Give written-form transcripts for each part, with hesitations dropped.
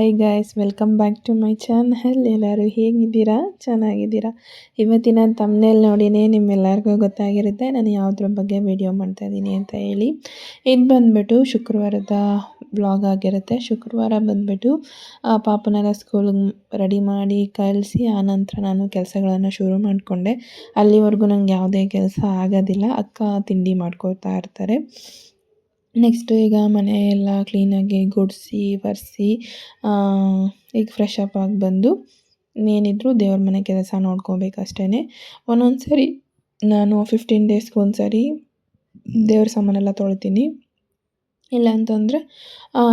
Hi guys, welcome back to my channel. ಎಲ್ಲರೂ ಹೇಗಿದ್ದೀರಾ? ಚೆನ್ನಾಗಿದ್ದೀರಾ? ಇವತ್ತಿನ ತಮ್ನೇಲ್ ನೋಡಿನೇ ನಿಮ್ಮೆಲ್ಲರಿಗೂ ಗೊತ್ತಾಗಿರುತ್ತೆ ನಾನು ಯಾವುದ್ರ ಬಗ್ಗೆ ವಿಡಿಯೋ ಮಾಡ್ತಾಯಿದ್ದೀನಿ ಅಂತ ಹೇಳಿ. ಇದು ಬಂದುಬಿಟ್ಟು ಶುಕ್ರವಾರದ ವ್ಲಾಗ್ ಆಗಿರುತ್ತೆ. ಶುಕ್ರವಾರ ಬಂದುಬಿಟ್ಟು ಪಾಪನೆಲ್ಲ ಸ್ಕೂಲಿಗೆ ರೆಡಿ ಮಾಡಿ ಕಳಿಸಿ ಆನಂತರ ನಾನು ಕೆಲಸಗಳನ್ನು ಶುರು ಮಾಡಿಕೊಂಡೆ. ಅಲ್ಲಿವರೆಗೂ ನಂಗೆ ಯಾವುದೇ ಕೆಲಸ ಆಗೋದಿಲ್ಲ. ಅಕ್ಕ ತಿಂಡಿ ಮಾಡ್ಕೊಳ್ತಾ ಇರ್ತಾರೆ. ನೆಕ್ಸ್ಟು ಈಗ ಮನೆ ಎಲ್ಲ ಕ್ಲೀನಾಗಿ ಗುಡಿಸಿ ಒರೆಸಿ ಈಗ ಫ್ರೆಶ್ ಅಪ್ ಆಗಿ ಬಂದು ಏನಿದ್ರು ದೇವ್ರ ಮನೆ ಕೆಲಸ ನೋಡ್ಕೋಬೇಕು ಅಷ್ಟೇ. ಒಂದೊಂದು ಸರಿ ನಾನು 15 ಡೇಸ್ಗೆ ಒಂದು ಸರಿ ದೇವ್ರ ಸಾಮಾನೆಲ್ಲ ತೊಳಿತೀನಿ. ಇಲ್ಲ ಅಂತಂದರೆ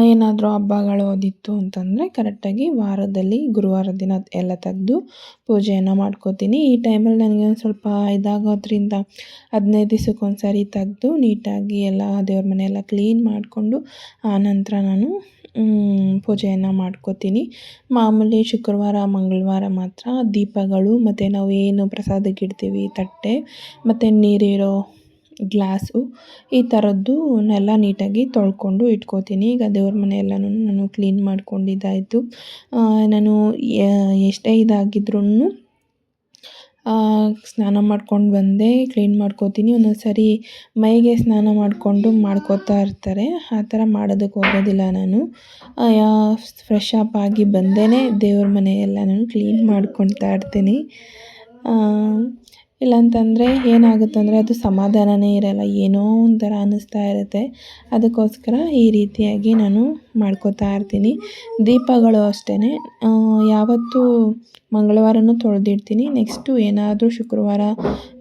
ಏನಾದರೂ ಹಬ್ಬಗಳು ಅದಿತ್ತು ಅಂತಂದರೆ ಕರೆಕ್ಟಾಗಿ ವಾರದಲ್ಲಿ ಗುರುವಾರ ದಿನ ಎಲ್ಲ ತೆಗೆದು ಪೂಜೆಯನ್ನು ಮಾಡ್ಕೋತೀನಿ. ಈ ಟೈಮಲ್ಲಿ ನನಗೆ ಒಂದು ಸ್ವಲ್ಪ ಇದಾಗೋದ್ರಿಂದ 15 ದಿವಸಕ್ಕೊಂದು ಸಾರಿ ತೆಗೆದು ನೀಟಾಗಿ ಎಲ್ಲ ದೇವ್ರ ಮನೆಯೆಲ್ಲ ಕ್ಲೀನ್ ಮಾಡಿಕೊಂಡು ಆನಂತರ ನಾನು ಪೂಜೆಯನ್ನು ಮಾಡ್ಕೋತೀನಿ. ಮಾಮೂಲಿ ಶುಕ್ರವಾರ ಮಂಗಳವಾರ ಮಾತ್ರ ದೀಪಗಳು ಮತ್ತು ನಾವು ಏನು ಪ್ರಸಾದಕ್ಕೆ ಇಡ್ತೀವಿ ತಟ್ಟೆ ಮತ್ತು ನೀರಿರೋ ಗ್ಲಾಸು ಈ ಥರದ್ದನ್ನೆಲ್ಲ ನೀಟಾಗಿ ತೊಳ್ಕೊಂಡು ಇಟ್ಕೋತೀನಿ. ಈಗ ದೇವ್ರ ಮನೆ ಎಲ್ಲನೂ ನಾನು ಕ್ಲೀನ್ ಮಾಡ್ಕೊಂಡಿದ್ದಾಯಿತು. ನಾನು ಎಷ್ಟೇ ಇದಾಗಿದ್ರೂ ಸ್ನಾನ ಮಾಡ್ಕೊಂಡು ಬಂದೇ ಕ್ಲೀನ್ ಮಾಡ್ಕೋತೀನಿ. ಒಂದೊಂದು ಸರಿ ಮೈಗೆ ಸ್ನಾನ ಮಾಡ್ಕೋತಾ ಇರ್ತಾರೆ, ಆ ಥರ ಮಾಡೋದಕ್ಕೆ ಹೋಗೋದಿಲ್ಲ ನಾನು. ಫ್ರೆಶ್ ಅಪ್ ಆಗಿ ಬಂದೇ ದೇವ್ರ ಮನೆ ಎಲ್ಲ ನಾನು ಕ್ಲೀನ್ ಮಾಡ್ಕೊತಾ ಇರ್ತೀನಿ. ಇಲ್ಲಾಂತಂದರೆ ಏನಾಗುತ್ತಂದರೆ ಅದು ಸಮಾಧಾನವೇ ಇರೋಲ್ಲ, ಏನೋ ಒಂಥರ ಅನ್ನಿಸ್ತಾ ಇರುತ್ತೆ. ಅದಕ್ಕೋಸ್ಕರ ಈ ರೀತಿಯಾಗಿ ನಾನು ಮಾಡ್ಕೋತಾ ಇರ್ತೀನಿ. ದೀಪಗಳು ಅಷ್ಟೇ, ಯಾವತ್ತೂ ಮಂಗಳವಾರನೂ ತೊಳೆದಿಡ್ತೀನಿ. ನೆಕ್ಸ್ಟು ಏನಾದರೂ ಶುಕ್ರವಾರ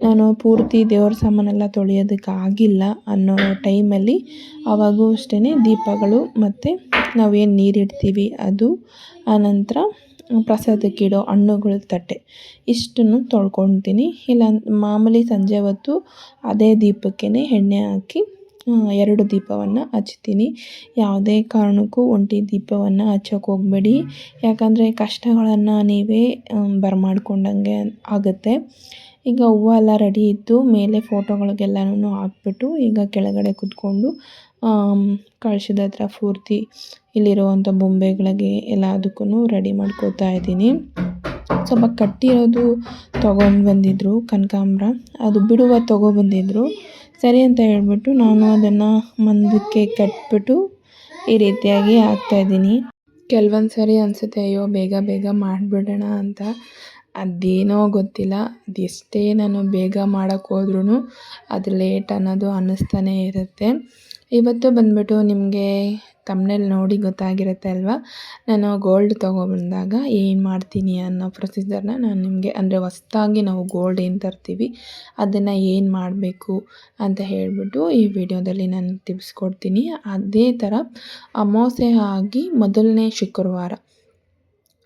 ನಾನು ಪೂರ್ತಿ ದೇವ್ರ ಸಾಮಾನೆಲ್ಲ ತೊಳೆಯೋದಕ್ಕಾಗಿಲ್ಲ ಅನ್ನೋ ಟೈಮಲ್ಲಿ ಆವಾಗೂ ಅಷ್ಟೇ ದೀಪಗಳು ಮತ್ತು ನಾವೇನು ನೀರಿಡ್ತೀವಿ ಅದು, ಆನಂತರ ಪ್ರಸಾದಕ್ಕಿಡೋ ಹಣ್ಣುಗಳ ತಟ್ಟೆ ಇಷ್ಟನ್ನು ತೊಳ್ಕೊತೀನಿ. ಇಲ್ಲ ಮಾಮೂಲಿ ಸಂಜೆ ಹೊತ್ತು ಅದೇ ದೀಪಕ್ಕೆ ಎಣ್ಣೆ ಹಾಕಿ 2 ದೀಪವನ್ನು ಹಚ್ತೀನಿ. ಯಾವುದೇ ಕಾರಣಕ್ಕೂ ಒಂಟಿ ದೀಪವನ್ನು ಹಚ್ಚೋಕೆ ಹೋಗಬೇಡಿ, ಯಾಕಂದರೆ ಕಷ್ಟಗಳನ್ನು ನೀವೇ ಬರಮಾಡ್ಕೊಂಡಂಗೆ ಆಗುತ್ತೆ. ಈಗ ಹೂವು ಎಲ್ಲ ರೆಡಿ ಇತ್ತು, ಮೇಲೆ ಫೋಟೋಗಳಿಗೆಲ್ಲನೂ ಹಾಕ್ಬಿಟ್ಟು ಈಗ ಕೆಳಗಡೆ ಕೂತ್ಕೊಂಡು ಕಳಶದ ಹತ್ರ ಪೂರ್ತಿ ಇಲ್ಲಿರುವಂಥ ಬೊಂಬೆಗಳಿಗೆ ಎಲ್ಲದಕ್ಕೂ ರೆಡಿ ಮಾಡ್ಕೋತಾ ಇದ್ದೀನಿ. ಸ್ವಲ್ಪ ಕಟ್ಟಿರೋದು ತೊಗೊಂಡು ಬಂದಿದ್ದರು ಕನಕಾಂಬರ, ಅದು ಬಿಡುವ ತೊಗೊಬಂದಿದ್ರು. ಸರಿ ಅಂತ ಹೇಳ್ಬಿಟ್ಟು ನಾನು ಅದನ್ನು ಮಂದಕ್ಕೆ ಕಟ್ಬಿಟ್ಟು ಈ ರೀತಿಯಾಗಿ ಹಾಕ್ತಾಯಿದ್ದೀನಿ. ಕೆಲವೊಂದು ಸರಿ ಅನಿಸುತ್ತೆ ಅಯ್ಯೋ ಬೇಗ ಬೇಗ ಮಾಡಿಬಿಡೋಣ ಅಂತ. ಅದೇನೋ ಗೊತ್ತಿಲ್ಲ, ಅದೆಷ್ಟೇ ನಾನು ಬೇಗ ಮಾಡೋಕ್ಕೆ ಹೋದ್ರೂ ಅದು ಲೇಟ್ ಅನ್ನೋದು ಅನ್ನಿಸ್ತಾನೇ ಇರುತ್ತೆ. ಇವತ್ತು ಬಂದುಬಿಟ್ಟು ನಿಮಗೆ ತಮ್ನೇಲ್ ನೋಡಿ ಗೊತ್ತಾಗಿರುತ್ತೆ ಅಲ್ವಾ, ನಾನು ಗೋಲ್ಡ್ ತೊಗೊಬಂದಾಗ ಏನು ಮಾಡ್ತೀನಿ ಅನ್ನೋ ಪ್ರೊಸೀಜರ್ನ ನಾನು ನಿಮಗೆ, ಅಂದರೆ ಹೊಸ್ದಾಗಿ ನಾವು ಗೋಲ್ಡ್ ಏನು ತರ್ತೀವಿ ಅದನ್ನು ಏನು ಮಾಡಬೇಕು ಅಂತ ಹೇಳಿಬಿಟ್ಟು ಈ ವಿಡಿಯೋದಲ್ಲಿ ನಾನು ತಿಳಿಸ್ಕೊಡ್ತೀನಿ. ಅದೇ ಥರ ಅಮಾವಾಸ್ಯೆ ಆಗಿ ಮೊದಲನೇ ಶುಕ್ರವಾರ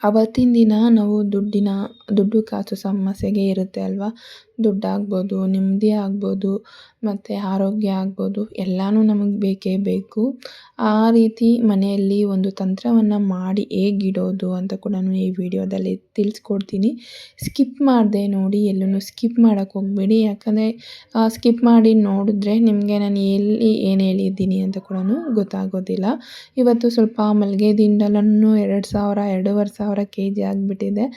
ಆವತ್ತಿನ ದಿನ ನಾವು ದುಡ್ಡು ಕಾಸು ಸಮಸ್ಯೆಗೆ ಇರುತ್ತೆ ಅಲ್ವಾ. ದುಡ್ಡಾಗ್ಬೋದು, ನೆಮ್ಮದಿ ಆಗ್ಬೋದು, ಮತ್ತು ಆರೋಗ್ಯ ಆಗ್ಬೋದು, ಎಲ್ಲನೂ ನಮಗೆ ಬೇಕೇ ಬೇಕು. ಆ ರೀತಿ ಮನೆಯಲ್ಲಿ ಒಂದು ತಂತ್ರವನ್ನು ಮಾಡಿ ಹೇಗಿಡೋದು ಅಂತ ಕೂಡ ನಾನು ಈ ವಿಡಿಯೋದಲ್ಲಿ ತಿಳಿಸ್ಕೊಡ್ತೀನಿ. ಸ್ಕಿಪ್ ಮಾಡದೆ ನೋಡಿ, ಎಲ್ಲೂ ಸ್ಕಿಪ್ ಮಾಡೋಕ್ಕೆ ಹೋಗಬೇಡಿ. ಯಾಕಂದರೆ ಸ್ಕಿಪ್ ಮಾಡಿ ನೋಡಿದ್ರೆ ನಿಮಗೆ ನಾನು ಎಲ್ಲಿ ಏನು ಹೇಳಿದ್ದೀನಿ ಅಂತ ಕೂಡ ಗೊತ್ತಾಗೋದಿಲ್ಲ. ಇವತ್ತು ಸ್ವಲ್ಪ ಮಲ್ಲಿಗೆ ದಿಂಡಲನ್ನು 2,000-2,500 kg ಆಗಿಬಿಟ್ಟಿದೆ.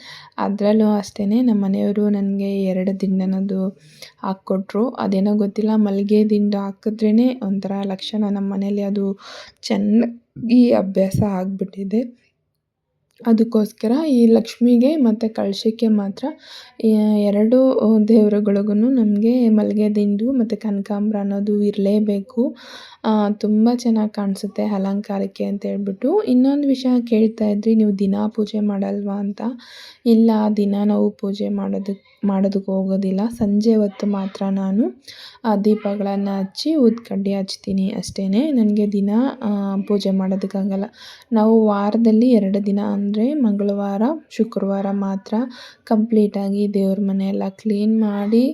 ಅದರಲ್ಲೂ ಅಷ್ಟೇ ನಮ್ಮ ಮನೆಯವರು ನನಗೆ 2 ದಿಂಡನದು ಹಾಕ್ಕೊಟ್ರು. ಅದೇನೋ ಗೊತ್ತಿಲ್ಲ, ಮಲ್ಲಿಗೆ ದಿಂಡು ಹಾಕಿದ್ರೇ ಒಂಥರ ಲಕ್ಷಣ ನಮ್ಮ ಮನೇಲಿ, ಅದು ಚೆನ್ನಾಗಿ ಅಭ್ಯಾಸ ಆಗಿಬಿಟ್ಟಿದೆ. ಅದಕ್ಕೋಸ್ಕರ ಈ ಲಕ್ಷ್ಮಿಗೆ ಮತ್ತು ಕಳಶಕ್ಕೆ ಮಾತ್ರ 2 ದೇವರುಗಳಿಗೂ ನಮಗೆ ಮಲ್ಲಿಗೆ ದಿಂಡು ಮತ್ತು ಕನಕಾಂಬರ ಅನ್ನೋದು ಇರಲೇಬೇಕು. ತುಂಬ ಚೆನ್ನಾಗಿ ಕಾಣಿಸುತ್ತೆ ಅಲಂಕಾರಕ್ಕೆ ಅಂತ ಹೇಳ್ಬಿಟ್ಟು. ಇನ್ನೊಂದು ವಿಷಯ ಕೇಳ್ತಾಯಿದ್ರಿ, ನೀವು ದಿನ ಪೂಜೆ ಮಾಡಲ್ವಾ ಅಂತ. ಇಲ್ಲ, ದಿನ ನಾವು ಪೂಜೆ ಮಾಡೋದಕ್ಕೆ ಹೋಗೋದಿಲ್ಲ. ಸಂಜೆ ಹೊತ್ತು ಮಾತ್ರ ನಾನು ದೀಪಗಳನ್ನು ಹಚ್ಚಿ ಊದ್ಕಡ್ಡಿ ಹಚ್ತೀನಿ ಅಷ್ಟೇ. ನನಗೆ ದಿನ ಪೂಜೆ ಮಾಡೋದಕ್ಕಾಗಲ್ಲ. ನಾವು ವಾರದಲ್ಲಿ 2 ದಿನ ಅಂದರೆ ಮಂಗಳವಾರ ಶುಕ್ರವಾರ ಮಾತ್ರ ಕಂಪ್ಲೀಟಾಗಿ ದೇವ್ರ ಮನೆಯೆಲ್ಲ ಕ್ಲೀನ್ ಮಾಡಿ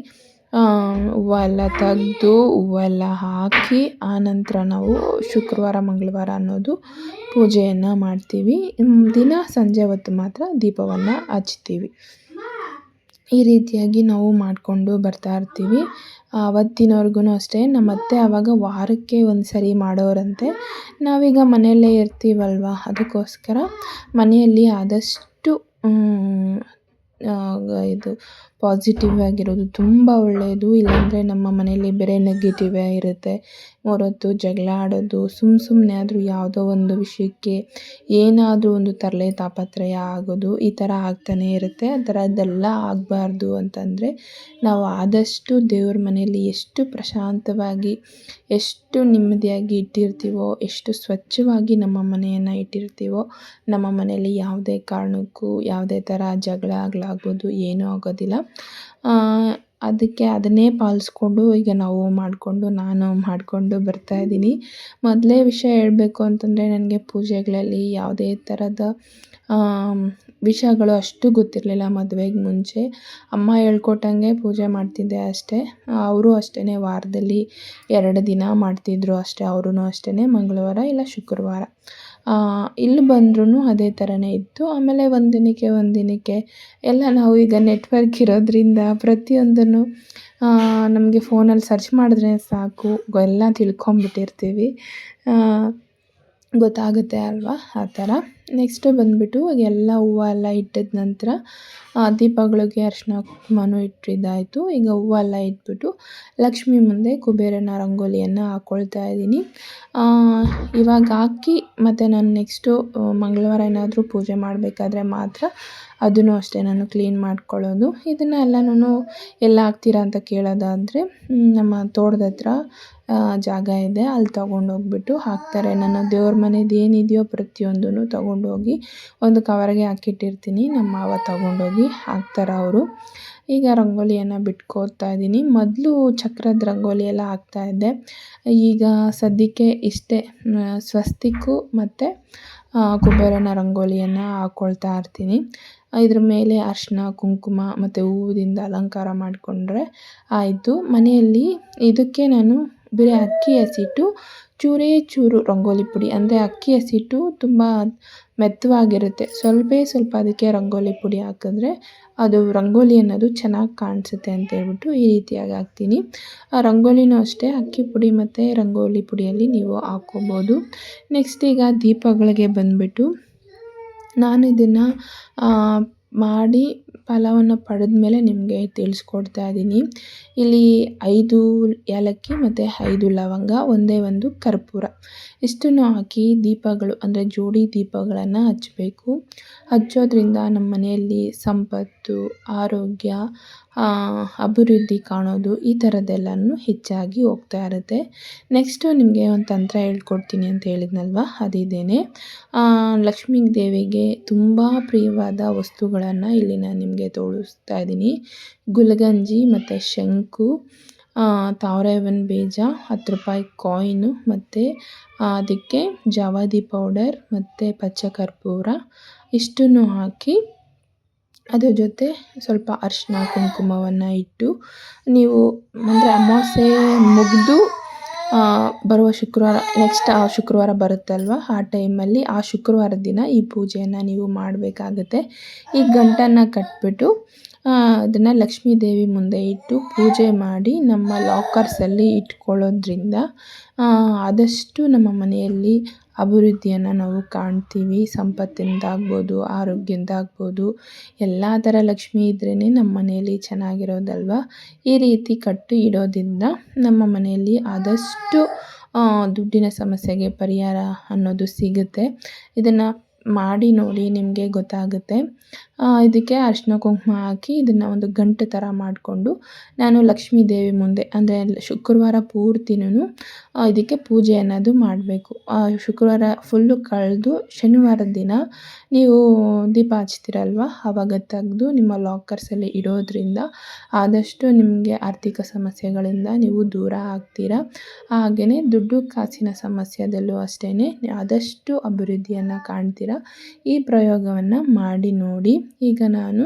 ಹೂವೆಲ್ಲ ತೆಗೆದು ಹೂವೆಲ್ಲ ಹಾಕಿ ಆನಂತರ ನಾವು ಶುಕ್ರವಾರ ಮಂಗಳವಾರ ಅನ್ನೋದು ಪೂಜೆಯನ್ನು ಮಾಡ್ತೀವಿ. ದಿನ ಸಂಜೆ ಹೊತ್ತು ಮಾತ್ರ ದೀಪವನ್ನು ಹಚ್ತೀವಿ. ಈ ರೀತಿಯಾಗಿ ನಾವು ಮಾಡಿಕೊಂಡು ಬರ್ತಾ ಇರ್ತೀವಿ. ಅವತ್ತಿನವರೆಗೂ ಅಷ್ಟೇ ನಮ್ಮ ಅತ್ತೆ ಆವಾಗ ವಾರಕ್ಕೆ ಒಂದು ಸರಿ ಮಾಡೋರಂತೆ. ನಾವೀಗ ಮನೆಯಲ್ಲೇ ಇರ್ತೀವಲ್ವ, ಅದಕ್ಕೋಸ್ಕರ ಮನೆಯಲ್ಲಿ ಆದಷ್ಟು ಇದು ಪಾಸಿಟಿವ್ ಆಗಿರೋದು ತುಂಬ ಒಳ್ಳೆಯದು. ಇಲ್ಲಾಂದರೆ ನಮ್ಮ ಮನೆಯಲ್ಲಿ ಬರೀ ನೆಗೆಟಿವೇ ಇರುತ್ತೆ. ಹೊರತು ಜಗಳ ಆಡೋದು, ಸುಮ್ಮನೆ ಆದರೂ ಯಾವುದೋ ಒಂದು ವಿಷಯಕ್ಕೆ ಏನಾದರೂ ಒಂದು ತರಲೆ ತಾಪತ್ರಯ ಆಗೋದು, ಈ ಥರ ಆಗ್ತಾನೇ ಇರುತ್ತೆ. ಆ ಥರದ್ದೆಲ್ಲ ಆಗಬಾರ್ದು ಅಂತಂದರೆ ನಾವು ಆದಷ್ಟು ದೇವ್ರ ಮನೆಯಲ್ಲಿ ಎಷ್ಟು ಪ್ರಶಾಂತವಾಗಿ, ಎಷ್ಟು ನೆಮ್ಮದಿಯಾಗಿ ಇಟ್ಟಿರ್ತೀವೋ, ಎಷ್ಟು ಸ್ವಚ್ಛವಾಗಿ ನಮ್ಮ ಮನೆಯನ್ನು ಇಟ್ಟಿರ್ತೀವೋ, ನಮ್ಮ ಮನೆಯಲ್ಲಿ ಯಾವುದೇ ಕಾರಣಕ್ಕೂ ಯಾವುದೇ ಥರ ಜಗಳ ಆಗ್ಬೋದು ಏನೂ ಆಗೋದಿಲ್ಲ. ಅದಕ್ಕೆ ಅದನ್ನೇ ಪಾಲಿಸ್ಕೊಂಡು ಈಗ ನಾನು ಮಾಡಿಕೊಂಡು ಬರ್ತಾಯಿದ್ದೀನಿ. ಮೊದಲೇ ವಿಷಯ ಹೇಳಬೇಕು ಅಂತಂದರೆ ನನಗೆ ಪೂಜೆಗಳಲ್ಲಿ ಯಾವುದೇ ಥರದ ವಿಷಯಗಳು ಅಷ್ಟು ಗೊತ್ತಿರಲಿಲ್ಲ ಮದುವೆಗೆ ಮುಂಚೆ. ಅಮ್ಮ ಹೇಳ್ಕೊಟ್ಟಂಗೆ ಪೂಜೆ ಮಾಡ್ತಿದ್ದೆ ಅಷ್ಟೇ. ಅವರು ಅಷ್ಟೇ ವಾರದಲ್ಲಿ 2 ದಿನ ಮಾಡ್ತಿದ್ರು ಅಷ್ಟೇ. ಅವರೂ ಅಷ್ಟೇ ಮಂಗಳವಾರ ಇಲ್ಲ ಶುಕ್ರವಾರ. ಇಲ್ಲಿ ಬಂದ್ರೂ ಅದೇ ಥರನೇ ಇತ್ತು. ಆಮೇಲೆ ಒಂದಿನಕ್ಕೆ ಎಲ್ಲ ನಾವು ಈಗ ನೆಟ್ವರ್ಕ್ ಇರೋದ್ರಿಂದ ಪ್ರತಿಯೊಂದನ್ನು ನಮಗೆ ಫೋನಲ್ಲಿ ಸರ್ಚ್ ಮಾಡಿದ್ರೆ ಸಾಕು ಎಲ್ಲ ತಿಳ್ಕೊಂಬಿಟ್ಟಿರ್ತೀವಿ. ಗೊತ್ತಾಗುತ್ತೆ ಅಲ್ವಾ, ಆ ಥರ. ನೆಕ್ಸ್ಟು ಬಂದುಬಿಟ್ಟು ಎಲ್ಲ ಹೂವು ಎಲ್ಲ ಇಟ್ಟಿದ ನಂತರ ದೀಪಗಳಿಗೆ ಅರಿಶಿನ ಕುಂಕುಮನೂ ಇಟ್ಟಿದ್ದಾಯಿತು. ಈಗ ಹೂವು ಎಲ್ಲ ಇಟ್ಬಿಟ್ಟು ಲಕ್ಷ್ಮಿ ಮುಂದೆ ಕುಬೇರನ ರಂಗೋಲಿಯನ್ನು ಹಾಕ್ಕೊಳ್ತಾ ಇದ್ದೀನಿ. ಇವಾಗ ಹಾಕಿ ಮತ್ತು ನಾನು ನೆಕ್ಸ್ಟು ಮಂಗಳವಾರ ಏನಾದರೂ ಪೂಜೆ ಮಾಡಬೇಕಾದ್ರೆ ಮಾತ್ರ ಅದನ್ನು ಅಷ್ಟೇ ನಾನು ಕ್ಲೀನ್ ಮಾಡ್ಕೊಳ್ಳೋದು. ಇದನ್ನು ಎಲ್ಲನೂ ಎಲ್ಲ ಹಾಕ್ತೀರಾ ಅಂತ ಕೇಳೋದಾದರೆ ನಮ್ಮ ತೋಟದ ಹತ್ರ ಜಾಗ ಇದೆ, ಅಲ್ಲಿ ತೊಗೊಂಡೋಗ್ಬಿಟ್ಟು ಹಾಕ್ತಾರೆ. ನನ್ನ ದೇವ್ರ ಮನೇದು ಏನಿದೆಯೋ ಪ್ರತಿಯೊಂದೂ ತೊಗೊಂಡೋಗಿ ಒಂದು ಕವರ್ಗೆ ಹಾಕಿಟ್ಟಿರ್ತೀನಿ. ನಮ್ಮ ಮಾವ ತೊಗೊಂಡೋಗಿ ಹಾಕ್ತಾರೆ ಅವರು. ಈಗ ರಂಗೋಲಿಯನ್ನು ಬಿಟ್ಕೋತಾ ಇದ್ದೀನಿ. ಮೊದಲು ಚಕ್ರದ ರಂಗೋಲಿ ಎಲ್ಲ ಹಾಕ್ತಾಯಿದ್ದೆ. ಈಗ ಸದ್ಯಕ್ಕೆ ಇಷ್ಟೇ ಸ್ವಸ್ತಿಕ್ಕು ಮತ್ತು ಕುಬೇರನ ರಂಗೋಲಿಯನ್ನು ಹಾಕ್ಕೊಳ್ತಾ ಇರ್ತೀನಿ. ಇದ್ರ ಮೇಲೆ ಅರಿಶಿನ ಕುಂಕುಮ ಮತ್ತು ಹೂವಿಂದ ಅಲಂಕಾರ ಮಾಡಿಕೊಂಡ್ರೆ ಆಯಿತು. ಮನೆಯಲ್ಲಿ ಇದಕ್ಕೆ ನಾನು ಬರೀ ಅಕ್ಕಿ ಹಸಿಟ್ಟು ಚೂರೇ ಚೂರು ರಂಗೋಲಿ ಪುಡಿ, ಅಂದರೆ ಅಕ್ಕಿ ಹಸಿಟ್ಟು ತುಂಬ ಮೆತ್ತವಾಗಿರುತ್ತೆ, ಸ್ವಲ್ಪ ಅದಕ್ಕೆ ರಂಗೋಲಿ ಪುಡಿ ಹಾಕಿದ್ರೆ ಅದು ರಂಗೋಲಿ ಅನ್ನೋದು ಚೆನ್ನಾಗಿ ಕಾಣಿಸುತ್ತೆ ಅಂತ ಹೇಳ್ಬಿಟ್ಟು ಈ ರೀತಿಯಾಗಿ ಹಾಕ್ತೀನಿ. ಆ ರಂಗೋಲಿನೂ ಅಷ್ಟೇ ಅಕ್ಕಿ ಪುಡಿ ಮತ್ತು ರಂಗೋಲಿ ಪುಡಿಯಲ್ಲಿ ನೀವು ಹಾಕ್ಕೊಬೋದು. ನೆಕ್ಸ್ಟ್ ಈಗ ದೀಪಗಳಿಗೆ ಬಂದುಬಿಟ್ಟು ನಾನು ಇದನ್ನು ಮಾಡಿ ಫಲವನ್ನು ಪಡೆದ್ಮೇಲೆ ನಿಮಗೆ ತಿಳಿಸ್ಕೊಡ್ತಾ ಇದ್ದೀನಿ. ಇಲ್ಲಿ 5 ಏಲಕ್ಕಿ ಮತ್ತು 5 ಲವಂಗ, ಒಂದೇ ಒಂದು ಕರ್ಪೂರ ಇಷ್ಟನ್ನು ಹಾಕಿ ದೀಪಗಳು ಅಂದರೆ ಜೋಡಿ ದೀಪಗಳನ್ನು ಹಚ್ಚಬೇಕು. ಹಚ್ಚೋದ್ರಿಂದ ನಮ್ಮ ಮನೆಯಲ್ಲಿ ಸಂಪತ್ತು, ಆರೋಗ್ಯ, ಅಭಿವೃದ್ಧಿ ಕಾಣೋದು ಈ ಥರದ್ದೆಲ್ಲನೂ ಹೆಚ್ಚಾಗಿ ಹೋಗ್ತಾ ಇರುತ್ತೆ. ನೆಕ್ಸ್ಟು ನಿಮಗೆ ಒಂದು ತಂತ್ರ ಹೇಳ್ಕೊಡ್ತೀನಿ ಅಂತ ಹೇಳಿದ್ನಲ್ವ, ಅದಿದೇನೆ. ಲಕ್ಷ್ಮೀ ದೇವಿಗೆ ತುಂಬ ಪ್ರಿಯವಾದ ವಸ್ತುಗಳನ್ನು ಇಲ್ಲಿ ನಾನು ನಿಮಗೆ ತೋರಿಸ್ತಾ ಇದ್ದೀನಿ. ಗುಲ್ಗಂಜಿ ಮತ್ತು ಶಂಕು, ತಾಮ್ರವನ್ನ ಬೀಜ, 10 ರೂಪಾಯಿ ಕಾಯಿನು ಮತ್ತು ಅದಕ್ಕೆ ಜವಾದಿ ಪೌಡರ್ ಮತ್ತು ಪಚ್ಚ ಕರ್ಪೂರ ಇಷ್ಟನ್ನು ಹಾಕಿ ಅದ್ರ ಜೊತೆ ಸ್ವಲ್ಪ ಅರಿಶಿನ ಕುಂಕುಮವನ್ನು ಇಟ್ಟು ನೀವು ಅಂದರೆ ಅಮಾವಾಸ್ಯೆ ಮುಗಿದು ಬರುವ ಶುಕ್ರವಾರ, ನೆಕ್ಸ್ಟ್ ಆ ಶುಕ್ರವಾರ ಬರುತ್ತಲ್ವ, ಆ ಟೈಮಲ್ಲಿ ಆ ಶುಕ್ರವಾರದ ದಿನ ಈ ಪೂಜೆಯನ್ನು ನೀವು ಮಾಡಬೇಕಾಗತ್ತೆ. ಈ ಗಂಟನ್ನು ಕಟ್ಬಿಟ್ಟು ಅದನ್ನು ಲಕ್ಷ್ಮೀ ದೇವಿ ಮುಂದೆ ಇಟ್ಟು ಪೂಜೆ ಮಾಡಿ ನಮ್ಮ ಲಾಕರ್ಸಲ್ಲಿ ಇಟ್ಕೊಳ್ಳೋದ್ರಿಂದ ಆದಷ್ಟು ನಮ್ಮ ಮನೆಯಲ್ಲಿ ಅಭಿವೃದ್ಧಿಯನ್ನು ನಾವು ಕಾಣ್ತೀವಿ. ಸಂಪತ್ತಿಂದಾಗ್ಬೋದು, ಆರೋಗ್ಯದಿಂದಾಗ್ಬೋದು, ಎಲ್ಲ ಥರ ಲಕ್ಷ್ಮಿ ಇದ್ರೇ ನಮ್ಮ ಮನೆಯಲ್ಲಿ ಚೆನ್ನಾಗಿರೋದಲ್ವ. ಈ ರೀತಿ ಕಟ್ಟು ಇಡೋದ್ರಿಂದ ನಮ್ಮ ಮನೆಯಲ್ಲಿ ಆದಷ್ಟು ದುಡ್ಡಿನ ಸಮಸ್ಯೆಗೆ ಪರಿಹಾರ ಅನ್ನೋದು ಸಿಗುತ್ತೆ. ಇದನ್ನು ಮಾಡಿ ನೋಡಿ, ನಿಮಗೆ ಗೊತ್ತಾಗುತ್ತೆ. ಇದಕ್ಕೆ ಅರಿಶಿನ ಕುಂಕುಮ ಹಾಕಿ ಇದನ್ನು ಒಂದು ಗಂಟು ಥರ ಮಾಡಿಕೊಂಡು ನಾನು ಲಕ್ಷ್ಮೀ ದೇವಿ ಮುಂದೆ ಅಂದರೆ ಶುಕ್ರವಾರ ಪೂರ್ತಿನೂ ಇದಕ್ಕೆ ಪೂಜೆ ಅನ್ನೋದು ಮಾಡಬೇಕು. ಶುಕ್ರವಾರ ಫುಲ್ಲು ಕಳೆದು ಶನಿವಾರದ ದಿನ ನೀವು ದೀಪ ಹಚ್ತೀರಲ್ವ, ಆವಾಗ ತೆಗೆದು ನಿಮ್ಮ ಲಾಕರ್ಸಲ್ಲಿ ಇಡೋದ್ರಿಂದ ಆದಷ್ಟು ನಿಮಗೆ ಆರ್ಥಿಕ ಸಮಸ್ಯೆಗಳಿಂದ ನೀವು ದೂರ ಆಗ್ತೀರಾ. ಹಾಗೆಯೇ ದುಡ್ಡು ಕಾಸಿನ ಸಮಸ್ಯೆದಲ್ಲೂ ಅಷ್ಟೇ ಆದಷ್ಟು ಅಭಿವೃದ್ಧಿಯನ್ನು ಕಾಣ್ತೀರಾ. ಈ ಪ್ರಯೋಗವನ್ನು ಮಾಡಿ ನೋಡಿ. ಈಗ ನಾನು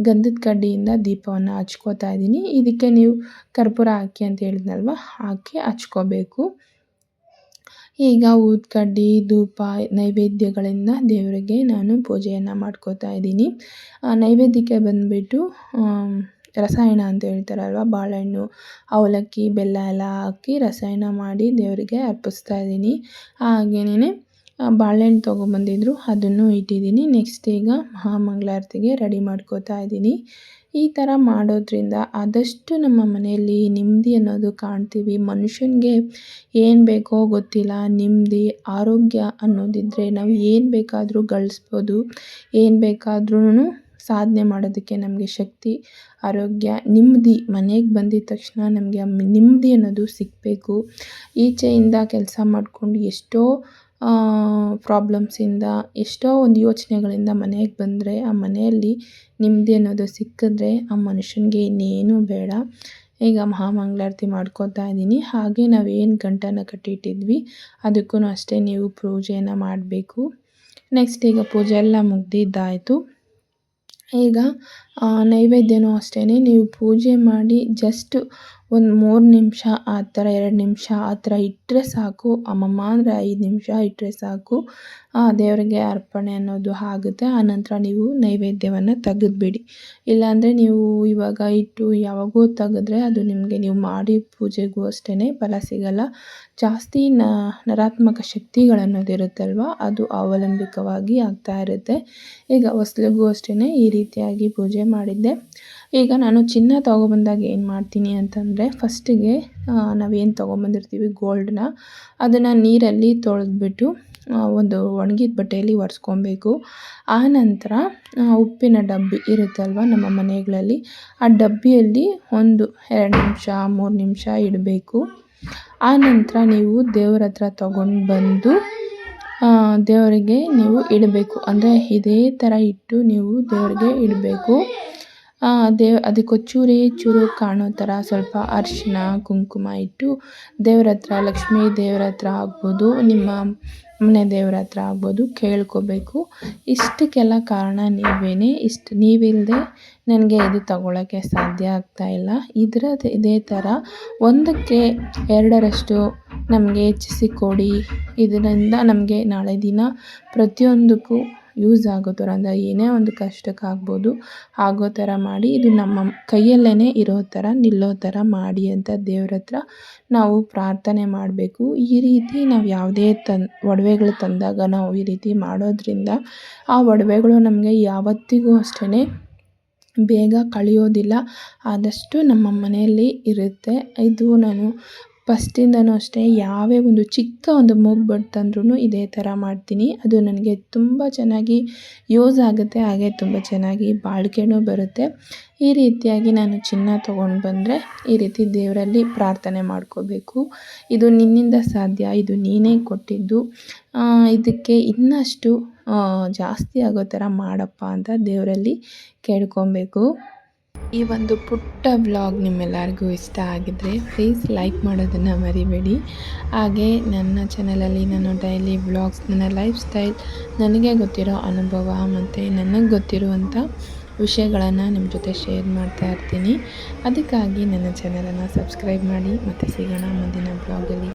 ಗಂಧದ ಕಡ್ಡಿಯಿಂದ ದೀಪವನ್ನು ಹಚ್ಕೋತಾ ಇದ್ದೀನಿ. ಇದಕ್ಕೆ ನೀವು ಕರ್ಪೂರ ಹಾಕಿ ಅಂತ ಹೇಳಿದ್ನಲ್ವ, ಹಾಕಿ ಹಚ್ಕೋಬೇಕು. ಈಗ ಊದ್ಕಡ್ಡಿ ಧೂಪ ನೈವೇದ್ಯಗಳಿಂದ ದೇವರಿಗೆ ನಾನು ಪೂಜೆಯನ್ನು ಮಾಡ್ಕೋತಾ ಇದ್ದೀನಿ. ನೈವೇದ್ಯಕ್ಕೆ ಬಂದುಬಿಟ್ಟು ರಸಾಯನ ಅಂತ ಹೇಳ್ತಾರಲ್ವ, ಬಾಳೆಹಣ್ಣು ಅವಲಕ್ಕಿ ಬೆಲ್ಲ ಎಲ್ಲ ಹಾಕಿ ರಸಾಯನ ಮಾಡಿ ದೇವರಿಗೆ ಅರ್ಪಿಸ್ತಾ ಇದ್ದೀನಿ. ಹಾಗೆಯೇ ಬಾಳೆಹಣ್ಣು ತೊಗೊಂಬಂದಿದ್ರು, ಅದನ್ನು ಇಟ್ಟಿದ್ದೀನಿ. ನೆಕ್ಸ್ಟ್ ಈಗ ಮಹಾಮಂಗಳಾರತಿಗೆ ರೆಡಿ ಮಾಡ್ಕೋತಾ ಇದ್ದೀನಿ. ಈ ಥರ ಮಾಡೋದ್ರಿಂದ ಆದಷ್ಟು ನಮ್ಮ ಮನೆಯಲ್ಲಿ ನೆಮ್ಮದಿ ಅನ್ನೋದು ಕಾಣ್ತೀವಿ. ಮನುಷ್ಯನಿಗೆ ಏನು ಬೇಕೋ ಗೊತ್ತಿಲ್ಲ, ನೆಮ್ಮದಿ ಆರೋಗ್ಯ ಅನ್ನೋದಿದ್ದರೆ ನಾವು ಏನು ಬೇಕಾದರೂ ಗಳಿಸ್ಬೋದು. ಏನು ಬೇಕಾದ್ರೂ ಸಾಧನೆ ಮಾಡೋದಕ್ಕೆ ನಮಗೆ ಶಕ್ತಿ, ಆರೋಗ್ಯ, ನೆಮ್ಮದಿ ಮನೆಗೆ ಬಂದಿದ್ದ ತಕ್ಷಣ ನಮಗೆ ನೆಮ್ಮದಿ ಅನ್ನೋದು ಸಿಗಬೇಕು. ಈಚೆಯಿಂದ ಕೆಲಸ ಮಾಡಿಕೊಂಡು ಎಷ್ಟೋ ಪ್ರಾಬ್ಲಮ್ಸಿಂದ ಎಷ್ಟೋ ಒಂದು ಯೋಚನೆಗಳಿಂದ ಮನೆಗೆ ಬಂದರೆ ಆ ಮನೆಯಲ್ಲಿ ನೆಮ್ಮದಿ ಅನ್ನೋದು ಸಿಕ್ಕಿದ್ರೆ ಆ ಮನುಷ್ಯನಿಗೆ ಇನ್ನೇನು ಬೇಡ. ಈಗ ಮಹಾಮಂಗಳಾರತಿ ಮಾಡ್ಕೊತಾ ಇದ್ದೀನಿ. ಹಾಗೆ ನಾವೇನು ಗಂಟನ್ನು ಕಟ್ಟಿಟ್ಟಿದ್ವಿ ಅದಕ್ಕೂ ಅಷ್ಟೇ ನೀವು ಪೂಜೆಯನ್ನು ಮಾಡಬೇಕು. ನೆಕ್ಸ್ಟ್ ಈಗ ಪೂಜೆ ಎಲ್ಲ ಮುಗ್ದಿದ್ದಾಯಿತು. ಈಗ ನೈವೇದ್ಯನೂ ಅಷ್ಟೇ ನೀವು ಪೂಜೆ ಮಾಡಿ ಜಸ್ಟ್ ಒಂದು 3 ನಿಮಿಷ ಆ ಥರ 2 ನಿಮಿಷ ಆ ಥರ ಇಟ್ಟರೆ ಸಾಕು. ಅಮ್ಮಮ್ಮ ಅಂದರೆ 5 ನಿಮಿಷ ಇಟ್ಟರೆ ಸಾಕು, ದೇವರಿಗೆ ಅರ್ಪಣೆ ಅನ್ನೋದು ಆಗುತ್ತೆ. ಆನಂತರ ನೀವು ನೈವೇದ್ಯವನ್ನು ತೆಗೆದುಬಿಡಿ. ಇಲ್ಲಾಂದರೆ ನೀವು ಇವಾಗ ಇಟ್ಟು ಯಾವಾಗೋ ತೆಗೆದ್ರೆ ಅದು ನಿಮಗೆ ನೀವು ಮಾಡಿ ಪೂಜೆಗೂ ಅಷ್ಟೇ ಫಲ ಸಿಗಲ್ಲ. ಜಾಸ್ತಿ ನಕಾರಾತ್ಮಕ ಶಕ್ತಿಗಳನ್ನೋದಿರುತ್ತಲ್ವ, ಅದು ಅವಲಂಬಿತವಾಗಿ ಆಗ್ತಾ ಇರುತ್ತೆ. ಈಗ ಹೊಸ್ಲಿಗೂ ಅಷ್ಟೇ ಈ ರೀತಿಯಾಗಿ ಪೂಜೆ ಮಾಡಿದ್ದೆ. ಈಗ ನಾನು ಚಿನ್ನ ತೊಗೊಬಂದಾಗ ಏನು ಮಾಡ್ತೀನಿ ಅಂತಂದರೆ, ಫಸ್ಟಿಗೆ ನಾವೇನು ತೊಗೊಂಬಂದಿರ್ತೀವಿ ಗೋಲ್ಡನ್ನ, ಅದನ್ನು ನೀರಲ್ಲಿ ತೊಳೆದ್ಬಿಟ್ಟು ಒಂದು ಒಣಗಿದ ಬಟ್ಟೆಯಲ್ಲಿ ಒರೆಸ್ಕೊಬೇಕು. ಆನಂತರ ಉಪ್ಪಿನ ಡಬ್ಬಿ ಇರುತ್ತಲ್ವ ನಮ್ಮ ಮನೆಗಳಲ್ಲಿ, ಆ ಡಬ್ಬಿಯಲ್ಲಿ 1, 2 ನಿಮಿಷ 3 ನಿಮಿಷ ಇಡಬೇಕು. ಆನಂತರ ನೀವು ದೇವ್ರ ಹತ್ರ ತೊಗೊಂಡು ಬಂದು ದೇವರಿಗೆ ನೀವು ಇಡಬೇಕು. ಅಂದರೆ ಇದೇ ಥರ ಇಟ್ಟು ನೀವು ದೇವರಿಗೆ ಇಡಬೇಕು. ಅದಕ್ಕೆ ಚೂರು ಕಾಣೋ ಥರ ಸ್ವಲ್ಪ ಅರಿಶಿನ ಕುಂಕುಮ ಇಟ್ಟು ದೇವ್ರ ಹತ್ರ, ಲಕ್ಷ್ಮೀ ದೇವ್ರ ಹತ್ರ ಆಗ್ಬೋದು, ನಿಮ್ಮ ಮನೆ ದೇವ್ರ ಹತ್ರ ಆಗ್ಬೋದು, ಕೇಳ್ಕೋಬೇಕು. ಇಷ್ಟಕ್ಕೆಲ್ಲ ಕಾರಣ ನೀವೇನೇ. ನೀವಿಲ್ಲದೆ ನನಗೆ ಇದು ತಗೊಳ್ಳೋಕ್ಕೆ ಸಾಧ್ಯ ಆಗ್ತಾಯಿಲ್ಲ. ಇದೇ ಥರ 1ಕ್ಕೆ 2ರಷ್ಟು ನಮಗೆ ಹೆಚ್ಚಿಸಿ ಕೊಡಿ. ಇದರಿಂದ ನಮಗೆ ನಾಳೆ ದಿನ ಪ್ರತಿಯೊಂದಕ್ಕೂ ಯೂಸ್ ಆಗೋ ಥರ, ಅಂದರೆ ಏನೇ ಒಂದು ಕಷ್ಟಕ್ಕಾಗ್ಬೋದು ಆಗೋ ಥರ ಮಾಡಿ, ಇದು ನಮ್ಮ ಕೈಯಲ್ಲೇ ಇರೋ ಥರ ನಿಲ್ಲೋ ಥರ ಮಾಡಿ ಅಂತ ದೇವ್ರ ಹತ್ರ ನಾವು ಪ್ರಾರ್ಥನೆ ಮಾಡಬೇಕು. ಈ ರೀತಿ ನಾವು ಯಾವುದೇ ಒಡವೆಗಳು ತಂದಾಗ ನಾವು ಈ ರೀತಿ ಮಾಡೋದ್ರಿಂದ ಆ ಒಡವೆಗಳು ನಮಗೆ ಯಾವತ್ತಿಗೂ ಅಷ್ಟೇ ಬೇಗ ಕಳೆಯೋದಿಲ್ಲ, ಆದಷ್ಟು ನಮ್ಮ ಮನೆಯಲ್ಲಿ ಇರುತ್ತೆ. ಇದು ನಾನು ಫಸ್ಟಿಂದನೂ ಅಷ್ಟೇ ಯಾವೇ ಒಂದು ಚಿಕ್ಕ ಒಂದು ಮೂಗ್ಬಟ್ಟು ತಂದ್ರೂ ಇದೇ ಥರ ಮಾಡ್ತೀನಿ. ಅದು ನನಗೆ ತುಂಬ ಚೆನ್ನಾಗಿ ಯೂಸ್ ಆಗುತ್ತೆ, ಹಾಗೆ ತುಂಬ ಚೆನ್ನಾಗಿ ಬಾಳಿಕೆನೂ ಬರುತ್ತೆ. ಈ ರೀತಿಯಾಗಿ ನಾನು ಚಿನ್ನ ತೊಗೊಂಡು ಬಂದರೆ ಈ ರೀತಿ ದೇವರಲ್ಲಿ ಪ್ರಾರ್ಥನೆ ಮಾಡ್ಕೋಬೇಕು. ಇದು ನಿನ್ನಿಂದ ಸಾಧ್ಯ, ಇದು ನೀನೇ ಕೊಟ್ಟಿದ್ದು, ಇದಕ್ಕೆ ಇನ್ನಷ್ಟು ಜಾಸ್ತಿ ಆಗೋ ಥರ ಮಾಡಪ್ಪ ಅಂತ ದೇವರಲ್ಲಿ ಕೇಳ್ಕೊಬೇಕು. ಈ ಒಂದು ಪುಟ್ಟ ವ್ಲಾಗ್ ನಿಮ್ಮೆಲ್ಲರಿಗೂ ಇಷ್ಟ ಆಗಿದ್ದರೆ ಪ್ಲೀಸ್ ಲೈಕ್ ಮಾಡೋದನ್ನು ಮರಿಬೇಡಿ. ಹಾಗೆ ನನ್ನ ಚಾನಲಲ್ಲಿ ನಾನು ಡೈಲಿ ವ್ಲಾಗ್ಸ್, ನನ್ನ ಲೈಫ್ ಸ್ಟೈಲ್, ನನಗೆ ಗೊತ್ತಿರೋ ಅನುಭವ ಮತ್ತು ನನಗೆ ಗೊತ್ತಿರುವಂಥ ವಿಷಯಗಳನ್ನು ನಿಮ್ಮ ಜೊತೆ ಶೇರ್ ಮಾಡ್ತಾ ಇರ್ತೀನಿ. ಅದಕ್ಕಾಗಿ ನನ್ನ ಚಾನಲನ್ನು ಸಬ್ಸ್ಕ್ರೈಬ್ ಮಾಡಿ. ಮತ್ತು ಸಿಗೋಣ ಮುಂದಿನ ವ್ಲಾಗಲ್ಲಿ.